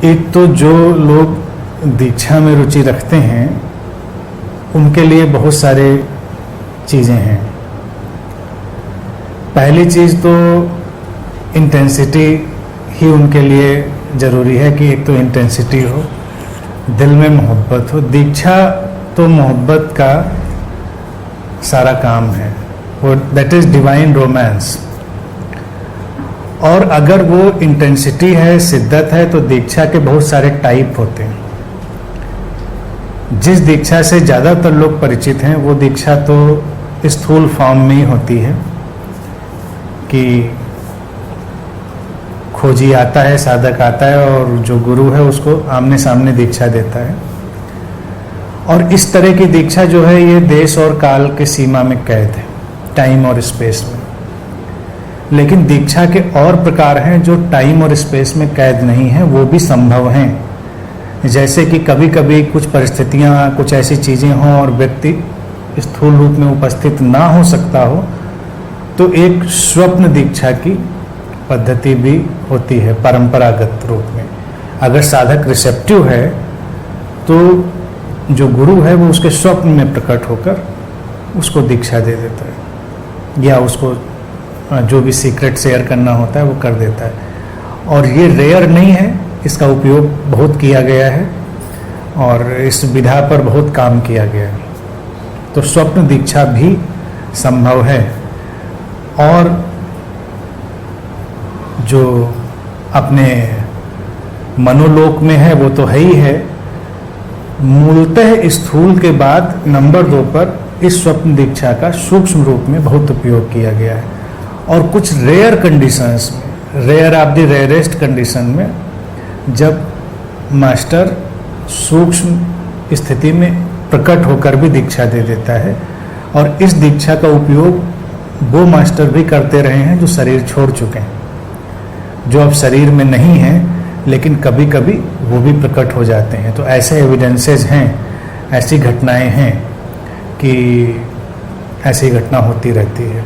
एक तो जो लोग दीक्षा में रुचि रखते हैं उनके लिए बहुत सारे चीज़ें हैं। पहली चीज़ तो इंटेंसिटी ही उनके लिए ज़रूरी है कि एक तो इंटेंसिटी हो, दिल में मोहब्बत हो। दीक्षा तो मोहब्बत का सारा काम है, वो दैट इज़ डिवाइन रोमांस। और अगर वो इंटेंसिटी है, शिद्दत है, तो दीक्षा के बहुत सारे टाइप होते हैं। जिस दीक्षा से ज़्यादातर लोग परिचित हैं वो दीक्षा तो स्थूल फॉर्म में ही होती है कि खोजी आता है, साधक आता है और जो गुरु है उसको आमने सामने दीक्षा देता है। और इस तरह की दीक्षा जो है ये देश और काल के सीमा में कैद है, टाइम और स्पेस में। लेकिन दीक्षा के और प्रकार हैं जो टाइम और स्पेस में कैद नहीं हैं, वो भी संभव हैं। जैसे कि कभी कभी कुछ परिस्थितियां, कुछ ऐसी चीज़ें हों और व्यक्ति स्थूल रूप में उपस्थित ना हो सकता हो, तो एक स्वप्न दीक्षा की पद्धति भी होती है परंपरागत रूप में। अगर साधक रिसेप्टिव है तो जो गुरु है वो उसके स्वप्न में प्रकट होकर उसको दीक्षा दे देता है, या उसको जो भी सीक्रेट शेयर करना होता है वो कर देता है। और ये रेयर नहीं है, इसका उपयोग बहुत किया गया है और इस विधा पर बहुत काम किया गया है। तो स्वप्न दीक्षा भी संभव है। और जो अपने मनोलोक में है वो तो है ही है। मूलतः स्थूल के बाद नंबर 2 पर इस स्वप्न दीक्षा का सूक्ष्म रूप में बहुत उपयोग किया गया है। और कुछ रेयर कंडीशंस में, rare of the rarest condition में, जब मास्टर सूक्ष्म स्थिति में प्रकट होकर भी दीक्षा दे देता है। और इस दीक्षा का उपयोग वो मास्टर भी करते रहे हैं जो शरीर छोड़ चुके हैं, जो अब शरीर में नहीं हैं, लेकिन कभी कभी वो भी प्रकट हो जाते हैं। तो ऐसे एविडेंसेस हैं, ऐसी घटनाएं हैं कि ऐसी घटना होती रहती है।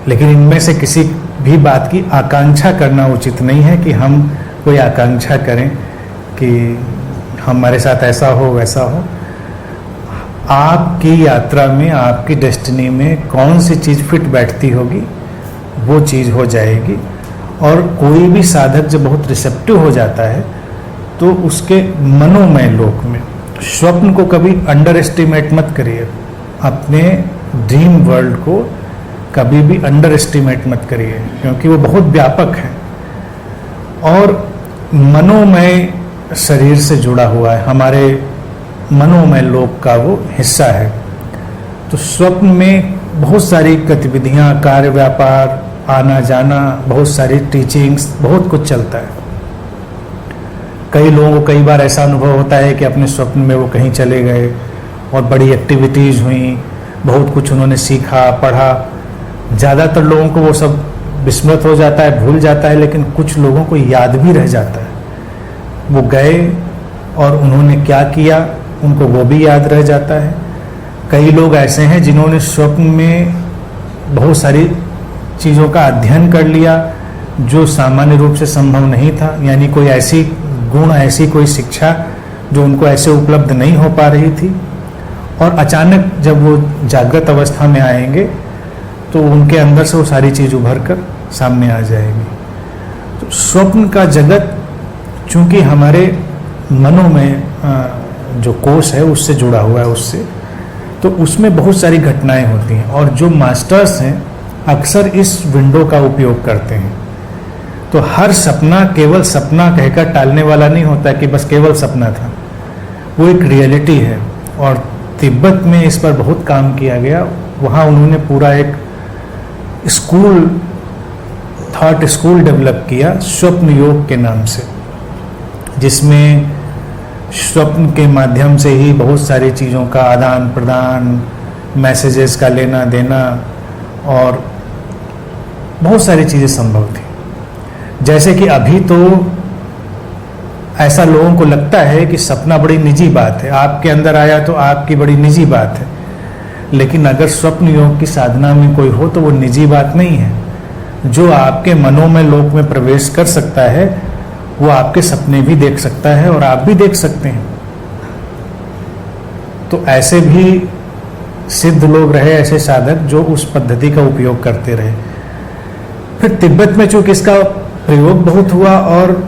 लेकिन इनमें से किसी भी बात की आकांक्षा करना उचित नहीं है कि हम कोई आकांक्षा करें कि हमारे साथ ऐसा हो वैसा हो। आपकी यात्रा में, आपकी डेस्टिनी में कौन सी चीज़ फिट बैठती होगी वो चीज़ हो जाएगी। और कोई भी साधक जब बहुत रिसेप्टिव हो जाता है तो उसके मनोमय लोक में, स्वप्न को कभी अंडर एस्टिमेट मत करिए, अपने ड्रीम वर्ल्ड को कभी भी अंडर एस्टिमेट मत करिए, क्योंकि वो बहुत व्यापक है और मनोमय शरीर से जुड़ा हुआ है, हमारे मनोमय लोक का वो हिस्सा है। तो स्वप्न में बहुत सारी गतिविधियाँ, कार्य व्यापार, आना जाना, बहुत सारी टीचिंग्स, बहुत कुछ चलता है। कई लोगों को कई बार ऐसा अनुभव होता है कि अपने स्वप्न में वो कहीं चले गए और बड़ी एक्टिविटीज़ हुई, बहुत कुछ उन्होंने सीखा, पढ़ा। ज़्यादातर लोगों को वो सब विस्मृत हो जाता है, भूल जाता है, लेकिन कुछ लोगों को याद भी रह जाता है। वो गए और उन्होंने क्या किया उनको वो भी याद रह जाता है। कई लोग ऐसे हैं जिन्होंने स्वप्न में बहुत सारी चीज़ों का अध्ययन कर लिया जो सामान्य रूप से संभव नहीं था, यानी कोई ऐसी गुण, ऐसी कोई शिक्षा जो उनको ऐसे उपलब्ध नहीं हो पा रही थी। और अचानक जब वो जागृत अवस्था में आएंगे तो उनके अंदर से वो सारी चीज़ उभर कर सामने आ जाएगी। तो स्वप्न का जगत चूँकि हमारे मनों में जो कोष है उससे जुड़ा हुआ है, उससे तो उसमें बहुत सारी घटनाएं होती हैं। और जो मास्टर्स हैं अक्सर इस विंडो का उपयोग करते हैं। तो हर सपना केवल सपना कहकर टालने वाला नहीं होता कि बस केवल सपना था, वो एक रियलिटी है। और तिब्बत में इस पर बहुत काम किया गया। वहाँ उन्होंने पूरा एक स्कूल, थॉट स्कूल डेवलप किया स्वप्न योग के नाम से, जिसमें स्वप्न के माध्यम से ही बहुत सारी चीज़ों का आदान प्रदान, मैसेजेस का लेना देना और बहुत सारी चीज़ें संभव थी। जैसे कि अभी तो ऐसा लोगों को लगता है कि सपना बड़ी निजी बात है, आपके अंदर आया तो आपकी बड़ी निजी बात है। लेकिन अगर स्वप्न योग की साधना में कोई हो तो वो निजी बात नहीं है। जो आपके मनोमय लोक में प्रवेश कर सकता है वो आपके सपने भी देख सकता है और आप भी देख सकते हैं। तो ऐसे भी सिद्ध लोग रहे, ऐसे साधक जो उस पद्धति का उपयोग करते रहे। फिर तिब्बत में चूंकि इसका प्रयोग बहुत हुआ, और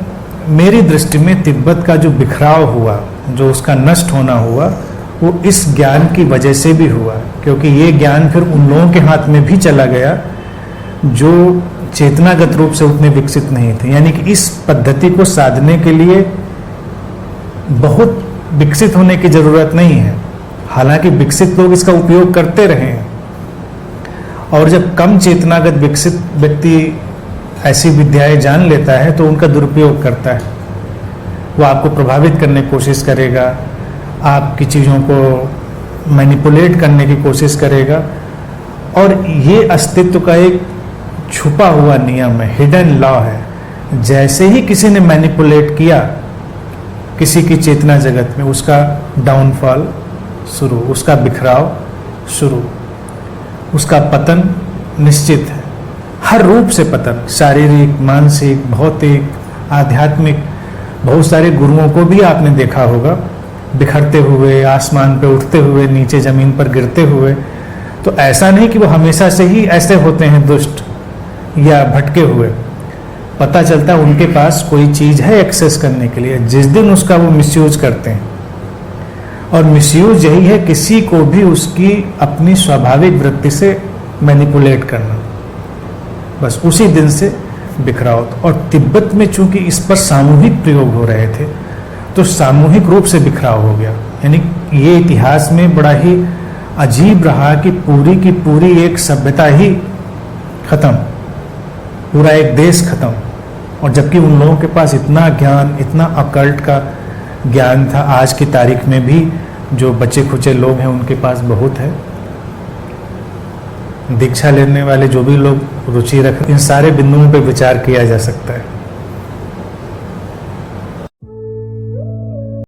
मेरी दृष्टि में तिब्बत का जो बिखराव हुआ, जो उसका नष्ट होना हुआ, वो इस ज्ञान की वजह से भी हुआ, क्योंकि ये ज्ञान फिर उन लोगों के हाथ में भी चला गया जो चेतनागत रूप से उतने विकसित नहीं थे। यानी कि इस पद्धति को साधने के लिए बहुत विकसित होने की जरूरत नहीं है, हालांकि विकसित लोग इसका उपयोग करते रहे हैं। और जब कम चेतनागत विकसित व्यक्ति ऐसी विद्याएं जान लेता है तो उनका दुरुपयोग करता है। वो आपको प्रभावित करने की कोशिश करेगा, आपकी चीज़ों को मैनिपुलेट करने की कोशिश करेगा, और ये अस्तित्व का एक छुपा हुआ नियम है, हिडन लॉ है। जैसे ही किसी ने मैनिपुलेट किया किसी की चेतना जगत में, उसका डाउनफॉल शुरू, उसका बिखराव शुरू, उसका पतन निश्चित है। हर रूप से पतन, शारीरिक, मानसिक, भौतिक, आध्यात्मिक। बहुत सारे गुरुओं को भी आपने देखा होगा बिखरते हुए, आसमान पे उठते हुए, नीचे जमीन पर गिरते हुए। तो ऐसा नहीं कि वो हमेशा से ही ऐसे होते हैं दुष्ट या भटके हुए। पता चलता है उनके पास कोई चीज़ है एक्सेस करने के लिए, जिस दिन उसका वो मिसयूज करते हैं। और मिसयूज यही है किसी को भी उसकी अपनी स्वाभाविक वृत्ति से मैनिपुलेट करना, बस उसी दिन से बिखराव। और तिब्बत में चूंकि इस पर सामूहिक प्रयोग हो रहे थे तो सामूहिक रूप से बिखराव हो गया। यानी ये इतिहास में बड़ा ही अजीब रहा कि पूरी की पूरी एक सभ्यता ही खत्म, पूरा एक देश खत्म। और जबकि उन लोगों के पास इतना ज्ञान, इतना अकल्ट का ज्ञान था, आज की तारीख में भी जो बचे खुचे लोग हैं उनके पास बहुत है। दीक्षा लेने वाले जो भी लोग रुचि रखते, इन सारे बिंदुओं पर विचार किया जा सकता है।